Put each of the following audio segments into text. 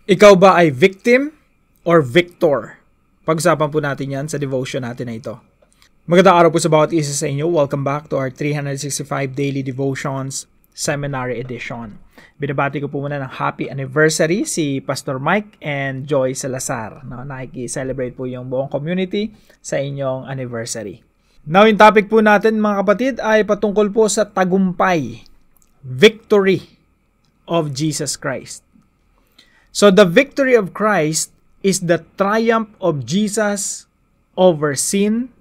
Ikaw ba ay victim or victor? Pag-usapan po natin yan sa devotion natin na ito. Magandang araw po sa bawat isa sa inyo. Welcome back to our 365 Daily Devotions Seminary Edition. Binabati ko po muna ng happy anniversary si Pastor Mike and Joy Salazar. Nakiki-celebrate po yung buong community sa inyong anniversary. Now, yung topic po natin mga kapatid ay patungkol po sa tagumpay, victory of Jesus Christ. So the victory of Christ is the triumph of Jesus over sin,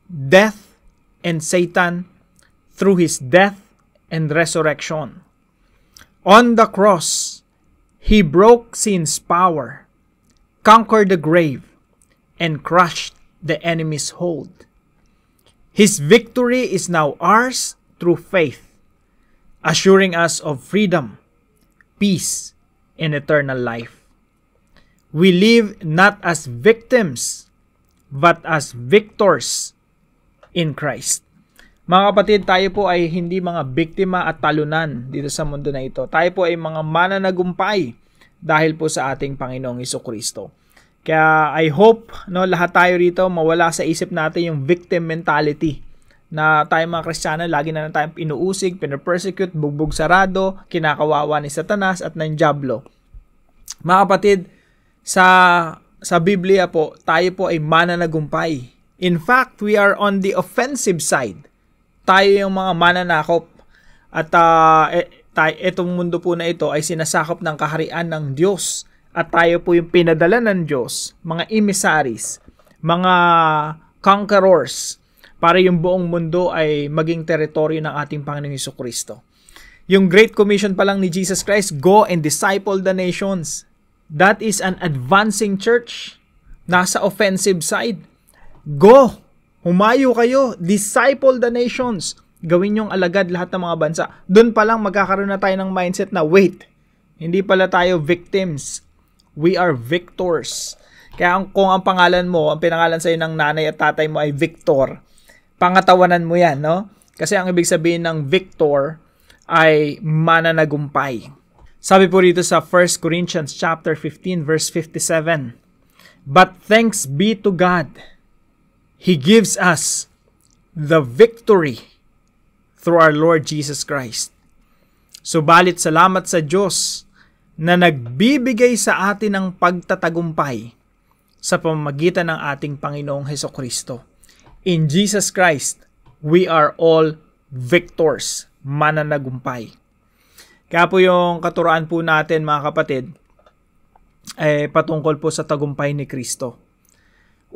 death, and Satan through His death and resurrection. On the cross, He broke sin's power, conquered the grave, and crushed the enemy's hold. His victory is now ours through faith, assuring us of freedom, peace, and eternal life. We live not as victims, but as victors in Christ. Mga kapatid, tayo po ay hindi mga biktima at talunan dito sa mundo na ito. Tayo po ay mga mananagumpay dahil po sa ating Panginoong Jesucristo. Kaya I hope lahat tayo rito mawala sa isip natin yung victim mentality na tayo mga Kristiyano, lagi na lang tayong inuusig, pinapersecute, bugbog sarado, kinakawawa ni Satanas at ng Diablo. Mga kapatid, sa Biblia po, tayo po ay mananagumpay. In fact, we are on the offensive side. Tayo yung mga mananakop. At itong mundo po na ito ay sinasakop ng kaharian ng Diyos. At tayo po yung pinadala ng Diyos, mga emissaries, mga conquerors, para yung buong mundo ay maging teritoryo ng ating Panginoong Jesucristo. Yung Great Commission pa lang ni Jesus Christ, go and disciple the nations. That is an advancing church. Nasa offensive side. Go! Humayo kayo. Disciple the nations. Gawin yung alagad lahat ng mga bansa. Doon pa lang magkakaroon na tayo ng mindset na, wait, hindi pala tayo victims. We are victors. Kaya kung ang pangalan mo, ang pinangalan sa'yo ng nanay at tatay mo ay Victor, pangatawanan mo yan, no? Kasi ang ibig sabihin ng victor ay mananagumpay. Sabi po rito sa 1 Corinthians chapter 15 verse 57, "But thanks be to God, He gives us the victory through our Lord Jesus Christ." Subalit salamat sa Diyos na nagbibigay sa atin ng pagtatagumpay sa pamamagitan ng ating Panginoong Hesukristo. In Jesus Christ, we are all victors, mananagumpay. Kaya po yung katuruan po natin mga kapatid, ay patungkol po sa tagumpay ni Kristo.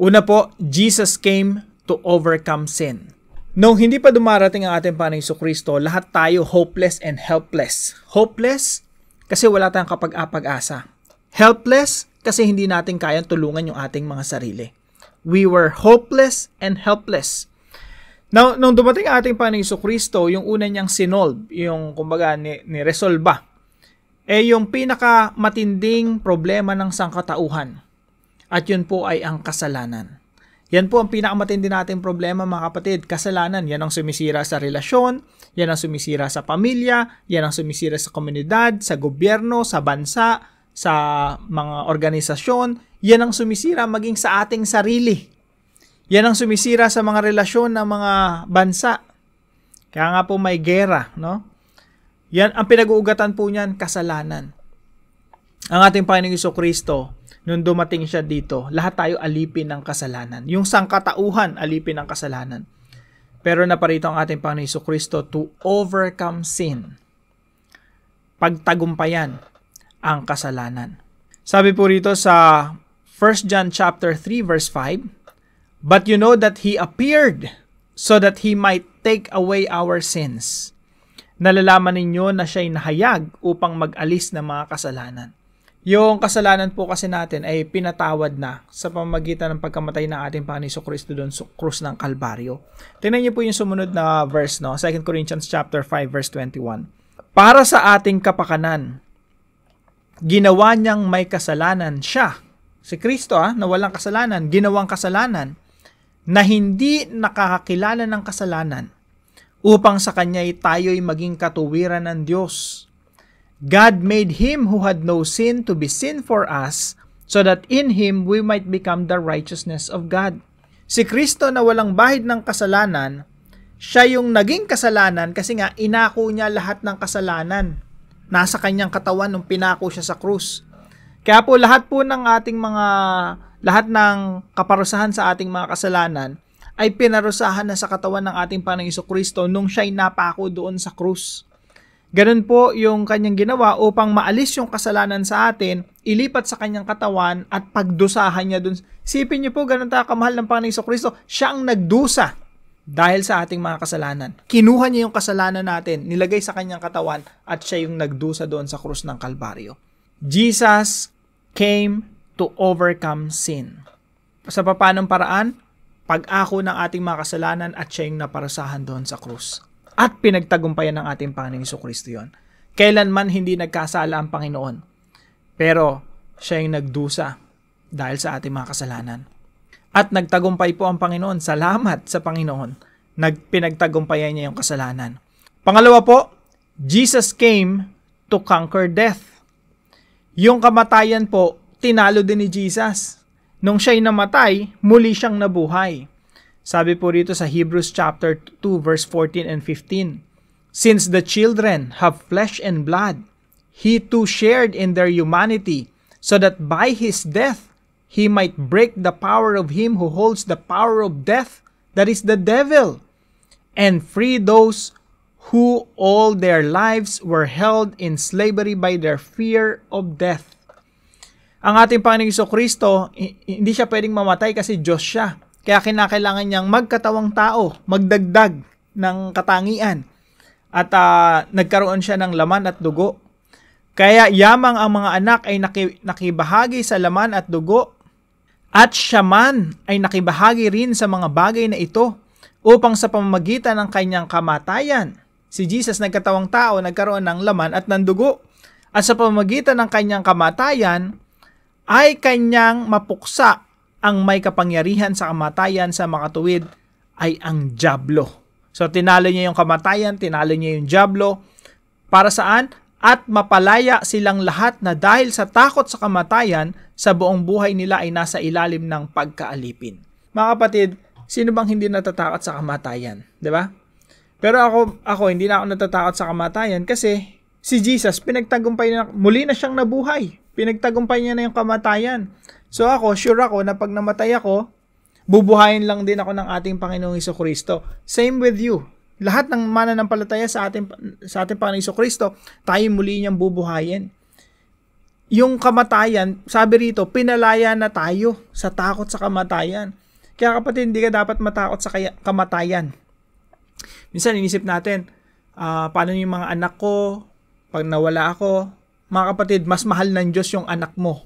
Una po, Jesus came to overcome sin. Nung hindi pa dumarating ang ating Panginoong Jesucristo, lahat tayo hopeless and helpless. Hopeless kasi wala tayong kapag-apag-asa. Helpless kasi hindi natin kayang tulungan yung ating mga sarili. We were hopeless and helpless. Now, nung dumating ang ating Panginoong Jesucristo, yung una niyang sinolve, yung kumbaga ni-resolba, yung pinakamatinding problema ng sangkatauhan. At yun po ay ang kasalanan. Yan po ang pinakamatindi nating problema mga kapatid, kasalanan. Yan ang sumisira sa relasyon, yan ang sumisira sa pamilya, yan ang sumisira sa komunidad, sa gobyerno, sa bansa, sa mga organisasyon. Yan ang sumisira maging sa ating sarili. Yan ang sumisira sa mga relasyon ng mga bansa. Kaya nga po may gera, no? Yan ang pinag-uugatan po niyan, kasalanan. Ang ating Panginoong Jesucristo, nung dumating siya dito, lahat tayo alipin ng kasalanan. Yung sangkatauhan, alipin ng kasalanan. Pero naparito ang ating Panginoong Jesucristo to overcome sin. Pagtagumpayan ang kasalanan. Sabi po rito sa 1 John chapter 3 verse 5, "But you know that He appeared so that He might take away our sins." Nalalaman ninyo na siya'y nahayag upang mag-alis ng mga kasalanan. Yung kasalanan po kasi natin ay pinatawad na sa pamamagitan ng pagkamatay ng ating Panginoon Jesucristo doon sa krus ng Kalbaryo. Tingnan niyo po yung sumunod na verse, 2 Corinthians chapter 5 verse 21. "Para sa ating kapakanan, ginawa niyang may kasalanan siya." Si Kristo na walang kasalanan, ginawang kasalanan, na hindi nakakakilala ng kasalanan, upang sa Kanya'y tayo'y maging katuwiran ng Diyos. God made Him who had no sin to be sin for us, so that in Him we might become the righteousness of God. Si Kristo na walang bahid ng kasalanan, siya yung naging kasalanan kasi nga inako niya lahat ng kasalanan. Nasa kanyang katawan nung pinako siya sa krus. Kaya po lahat ng kaparusahan sa ating mga kasalanan ay pinarusahan na sa katawan ng ating Panginoong Jesucristo nung siya'y napako doon sa krus. Ganun po yung kanyang ginawa upang maalis yung kasalanan sa atin, ilipat sa kanyang katawan at pagdusahan niya doon. Isipin niyo po, ganun kamahal ng Panginoong Jesucristo, siya ang nagdusa dahil sa ating mga kasalanan. Kinuha niya yung kasalanan natin, nilagay sa kanyang katawan at siya yung nagdusa doon sa krus ng Kalbaryo. Jesus came to overcome sin. Sa papanong paraan? Pag-ako ng ating mga kasalanan at siya yung naparusahan doon sa krus. At pinagtagumpayan ng ating Panginoong Jesucristo yun. Kailanman hindi nagkasala ang Panginoon. Pero siya yung nagdusa dahil sa ating mga kasalanan. At nagtagumpay po ang Panginoon. Salamat sa Panginoon. Pinagtagumpayan niya yung kasalanan. Pangalawa po, Jesus came to conquer death. Yung kamatayan po, tinalo din ni Jesus. Nung siya'y namatay, muli siyang nabuhay. Sabi po rito sa Hebrews chapter 2 verse 14 and 15. Since the children have flesh and blood, He too shared in their humanity, so that by His death, He might break the power of him who holds the power of death, that is the devil, and free those who all their lives were held in slavery by their fear of death. Ang ating Panginoong Jesucristo, hindi siya pwedeng mamatay kasi Diyos siya. Kaya kinakailangan niyang magkatawang tao, magdagdag ng katangian. At nagkaroon siya ng laman at dugo. Kaya yamang ang mga anak ay nakibahagi sa laman at dugo, at siya man ay nakibahagi rin sa mga bagay na ito, upang sa pamamagitan ng kanyang kamatayan, si Jesus nagkatawang tao, nagkaroon ng laman at ng dugo. At sa pamamagitan ng kanyang kamatayan, ay kanyang mapuksa ang may kapangyarihan sa kamatayan sa makatuwid ay ang dyablo. So tinalo niya yung kamatayan, tinalo niya yung dyablo. Para saan? At mapalaya silang lahat na dahil sa takot sa kamatayan, sa buong buhay nila ay nasa ilalim ng pagkaalipin. Mga kapatid, sino bang hindi natatakot sa kamatayan? 'Di ba? Pero ako hindi na ako natatakot sa kamatayan kasi si Jesus pinagtagumpay na, muli na siyang nabuhay. Pinagtagumpay niya na yung kamatayan. So sure ako na pag namatay ako, bubuhayin lang din ako ng ating Panginoong Jesucristo. Same with you. Lahat ng mananampalataya sa ating Panginoong Jesucristo, tayo muli niyang bubuhayin. Yung kamatayan, sabi rito, pinalaya na tayo sa takot sa kamatayan. Kaya kapatid, hindi ka dapat matakot sa kamatayan. Minsan inisip natin, paano yung mga anak ko, pag nawala ako, mga kapatid, mas mahal ng Diyos yung anak mo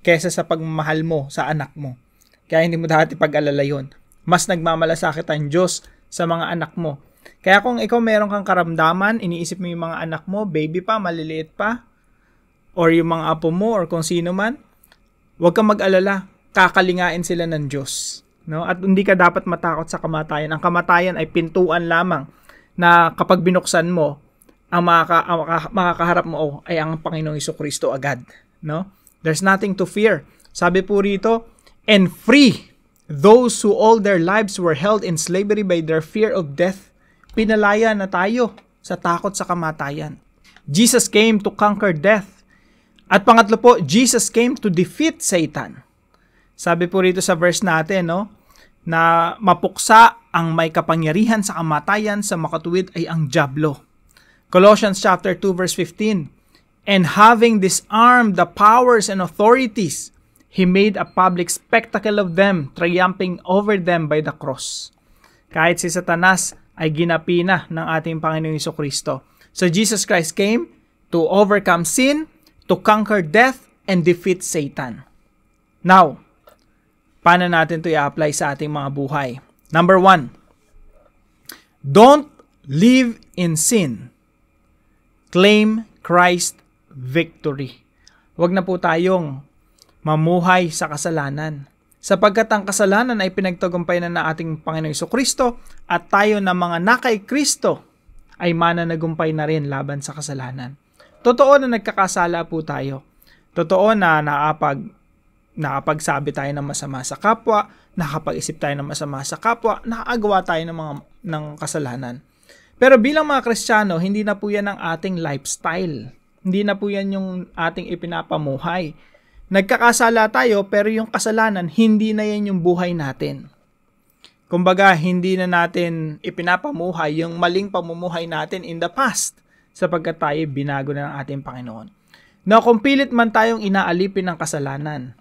kaysa sa pagmamahal mo sa anak mo. Kaya hindi mo dapat ipag-alala yun. Mas nagmamalasakit ang Diyos sa mga anak mo. Kaya kung ikaw meron kang karamdaman, iniisip mo yung mga anak mo, baby pa, maliliit pa, or yung mga apo mo, or kung sino man, huwag kang mag-alala. Kakalingain sila ng Diyos. No? At hindi ka dapat matakot sa kamatayan. Ang kamatayan ay pintuan lamang na kapag binuksan mo, ang makakaharap mo ay ang Panginoong Jesucristo agad. No? There's nothing to fear. Sabi po rito, and free those who all their lives were held in slavery by their fear of death. Pinalaya na tayo sa takot sa kamatayan. Jesus came to conquer death. At pangatlo po, Jesus came to defeat Satan. Sabi po rito sa verse natin, na mapuksa ang may kapangyarihan sa kamatayan, sa makatuwid ay ang dyablo. Colossians chapter 2 verse 15. And having disarmed the powers and authorities, He made a public spectacle of them, triumphing over them by the cross. Kahit si Satanas ay ginapi na ng ating Panginoong Jesucristo. So Jesus Christ came to overcome sin, to conquer death, and defeat Satan. Now, paano natin ito i-apply sa ating mga buhay? Number 1, don't live in sin. Claim Christ victory. Huwag na po tayong mamuhay sa kasalanan. Sapagkat ang kasalanan ay pinagtagumpay na ng ating Panginoong Jesucristo at tayo na mga nakay Kristo ay mananagumpay na rin laban sa kasalanan. Totoo na nagkakasala po tayo. Totoo na nakapagsabi tayo ng masama sa kapwa, nakapag-isip tayo ng masama sa kapwa, nakagawa tayo ng kasalanan. Pero bilang mga Kristiyano, hindi na po yan ang ating lifestyle. Hindi na po yan yung ating ipinapamuhay. Nagkakasala tayo, pero yung kasalanan, hindi na yan yung buhay natin. Kumbaga, hindi na natin ipinapamuhay yung maling pamumuhay natin in the past sapagkat tayo binago na ng ating Panginoon. Now, kung pilit man tayong inaalipin ng kasalanan,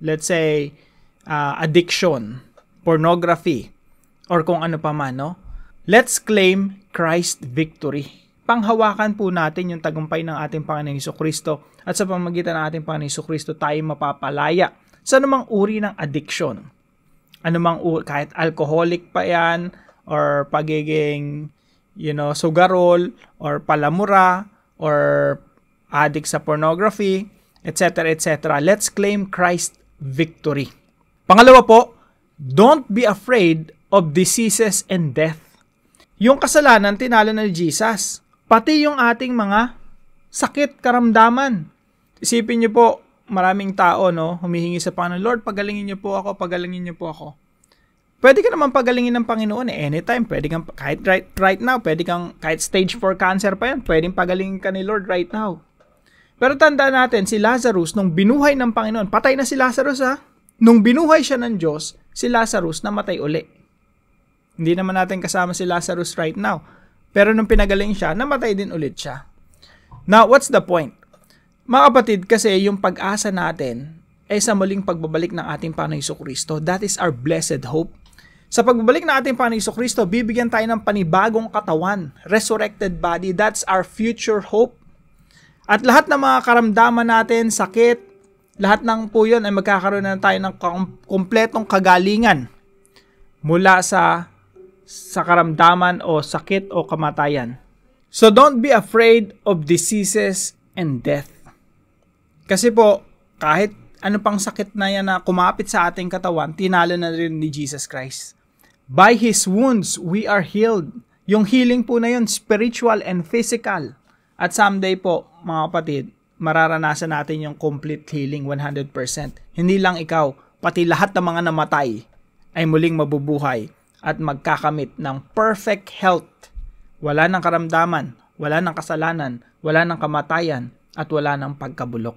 let's say, addiction, pornography, or kung ano pa man, no? Let's claim Christ victory. Panghawakan po natin yung tagumpay ng ating Panginoong Jesucristo at sa pamamagitan ng ating Panginoong Jesucristo tayo mapapalaya sa anumang uri ng addiction. Kahit alcoholic pa yan, or pagiging, sugarol, or palamura, or addict sa pornography, etc., etc. Let's claim Christ victory. Pangalawa po, don't be afraid of diseases and death. Yung kasalanan, tinalo na ni Jesus. Pati yung ating mga sakit, karamdaman. Isipin niyo po, maraming tao, humihingi sa Panginoon, Lord, pagalingin niyo po ako, pagalingin niyo po ako. Pwede ka naman pagalingin ng Panginoon anytime. Pwede kang, kahit right now, pwede kang, kahit stage 4 cancer pa yan, pwedeng pagalingin ka ni Lord right now. Pero tandaan natin, si Lazarus, nung binuhay ng Panginoon, patay na si Lazarus Nung binuhay siya ng Diyos, si Lazarus namatay uli. Hindi naman natin kasama si Lazarus right now. Pero nung pinagaling siya, namatay din ulit siya. Now, what's the point? Mga kapatid, kasi yung pag-asa natin ay sa muling pagbabalik ng ating Panginoong Jesucristo. That is our blessed hope. Sa pagbabalik ng ating Panginoong Jesucristo, bibigyan tayo ng panibagong katawan, resurrected body. That's our future hope. At lahat ng mga karamdaman natin, sakit, lahat ng po yun ay magkakaroon na tayo ng kompletong kagalingan mula sa karamdaman o sakit o kamatayan. So don't be afraid of diseases and death. Kasi po, kahit ano pang sakit na yan na kumapit sa ating katawan, tinalo na rin ni Jesus Christ. By His wounds, we are healed. Yung healing po na yun, spiritual and physical. At someday po, mga kapatid, mararanasan natin yung complete healing 100%. Hindi lang ikaw, pati lahat ng mga namatay ay muling mabubuhay at magkakamit ng perfect health. Wala ng karamdaman, wala ng kasalanan, wala ng kamatayan, at wala ng pagkabulok.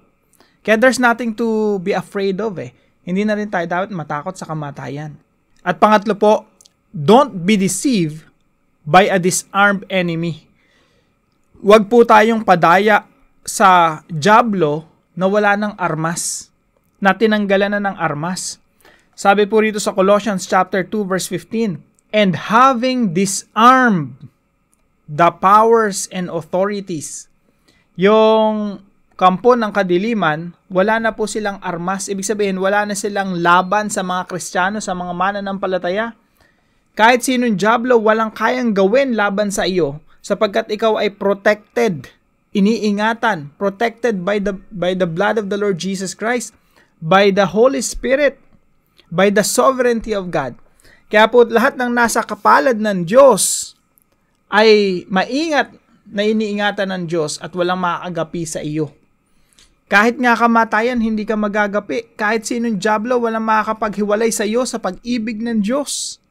Kaya there's nothing to be afraid of Hindi na rin tayo dapat matakot sa kamatayan. At pangatlo po, don't be deceived by a disarmed enemy. Huwag po tayong padaya sa dyablo na wala ng armas, na tinanggalan na ng armas. Sabi po rito sa Colossians chapter 2 verse 15, and having disarmed the powers and authorities. Yung kampo ng kadiliman, wala na po silang armas. Ibig sabihin, wala na silang laban sa mga Kristiyano, sa mga mananampalataya. Kahit sinong dyablo, walang kayang gawin laban sa iyo sapagkat ikaw ay protected, iniingatan, protected by the blood of the Lord Jesus Christ, by the Holy Spirit, by the sovereignty of God. Kaya po lahat ng nasa kapalad ng Diyos ay maingat na iniingatan ng Diyos at walang makakagapi sa iyo. Kahit nga kamatayan, hindi ka magagapi. Kahit sinong dyablo, walang makakapaghiwalay sa iyo sa pag-ibig ng Diyos.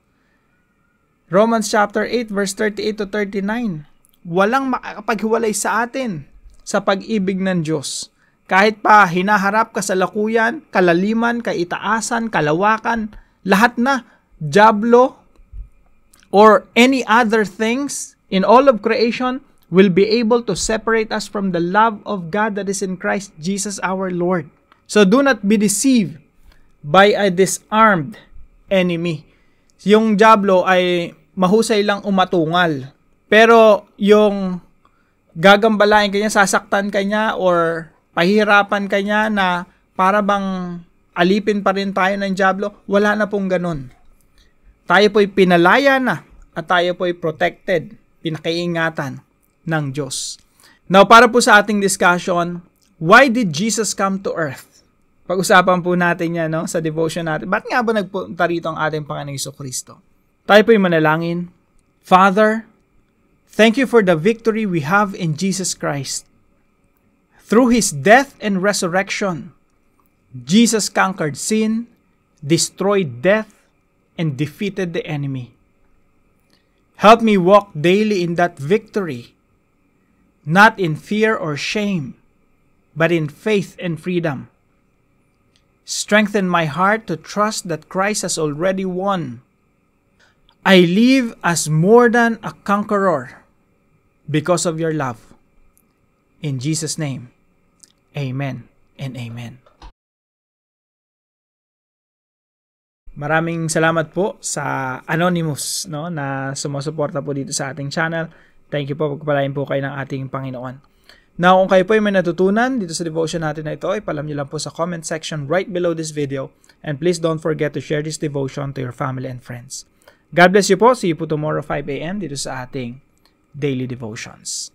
Romans chapter 8 verse 38 to 39. Walang makakapaghiwalay sa atin sa pag-ibig ng Diyos. Kahit pa hinaharap ka sa lakuyan, kalaliman, kaitaasan, kalawakan, lahat na, dyablo, or any other things in all of creation will be able to separate us from the love of God that is in Christ Jesus our Lord. So do not be deceived by a disarmed enemy. Yung dyablo ay mahusay lang umatungal. Pero yung gagambalain kanya, sasaktan kanya, or pahirapan kanya na para bang alipin pa rin tayo ng dyablo, wala na pong ganun. Tayo po'y pinalaya na at tayo po'y protected, pinakaingatan ng Diyos. Now, para po sa ating discussion, why did Jesus come to earth? Pag-usapan po natin yan sa devotion natin. Ba't nga ba nagpunta rito ang ating Panginoong Jesucristo? Tayo po'y manalangin. Father, thank you for the victory we have in Jesus Christ. Through His death and resurrection, Jesus conquered sin, destroyed death, and defeated the enemy. Help me walk daily in that victory, not in fear or shame, but in faith and freedom. Strengthen my heart to trust that Christ has already won. I live as more than a conqueror because of your love. In Jesus' name, amen and amen. Maraming salamat po sa Anonymous na sumusuporta po dito sa ating channel. Thank you po, pagpalain po kayo ng ating Panginoon. Now, kung kayo po ay may natutunan dito sa devotion natin na ito, ipalam nyo lang po sa comment section right below this video. And please don't forget to share this devotion to your family and friends. God bless you po. See you po tomorrow 5 a.m. dito sa ating Daily Devotions.